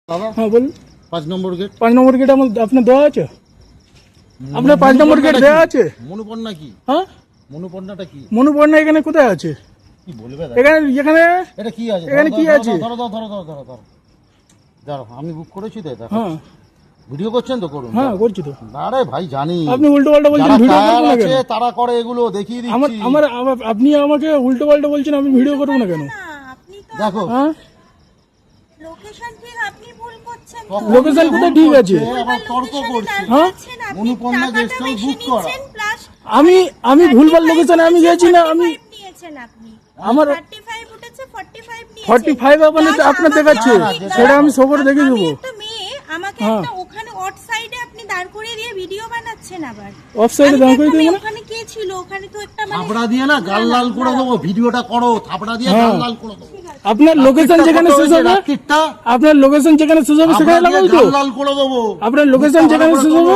দাদা হ্যাঁ বলুন। 5 নম্বর গেট। 5 নম্বর গেট আপনার দেওয়া আছে? আপনার 5 নম্বর গেট দেওয়া আছে? মনুপন্না কি? হ্যাঁ, মনুপন্নাটা কি? মনুপন্না এখানে কোথায় আছে? কি বলবে? এখানে এখানে এটা কি আছে? এখানে কি আছে? ধরো দাঁড়াও, আমি বুক করেছি তো এটা। হ্যাঁ ভিডিও করছেন তো করুন। হ্যাঁ করছি তো। আরে ভাই জানি আপনি উল্টো পাল্টা বলছেন, যারা ভিডিও টায়ার করবো না আছে কেন? তারা করে এগুলো, দেখিয়ে আমার দিচ্ছি। আমার আপনি আমাকে উল্টো পাল্টা বলছেন, আমি ভিডিও করবো না কেন? আপনি তো দেখো হ্যাঁ, লোকেশন ঠিক আপনি ভুল করছেন। লোকেশন কোথায় ঠিক আছে? আবার তর্ক করছে। হ্যাঁ? মনুপন্না গেস্ট হাউস বুক করা। আমি ভুলভাল লোকেশনে আমি গেছি না। আমি নিয়েছেন আপনি। আমার 35 উঠেছে 45 নিয়েছেন। 45 আপনার দেখাচ্ছে, না, সেটা আমি সবার দেখে আমি দেবো। একটা মেয়ে, আমাকে হ্যাঁ। একটা ওখানে অট সাইডে আপনি দাঁড় করিয়ে দিয়ে ভিডিও বানাচ্ছেন আবার। অফ সাইডে আমি দাঁড় একটা করে মেয়ে, দিই না। ওখানে কে ছিল? ওখানে তো একটা মানে থাপড়া দিয়ে না গাল লাল করে দেবো। ভিডিওটা করো, থাপড়া দিয়ে গাল লাল করে দেবো। আপনার লোকেশন যেখানে শেষ হবে, রাত্রিটা আপনার লোকেশন যেখানে শেষ হবে সেখানে লাগাবো তো। গাল লাল করে দেবো। আপনার লোকেশন যেখানে শেষ হবে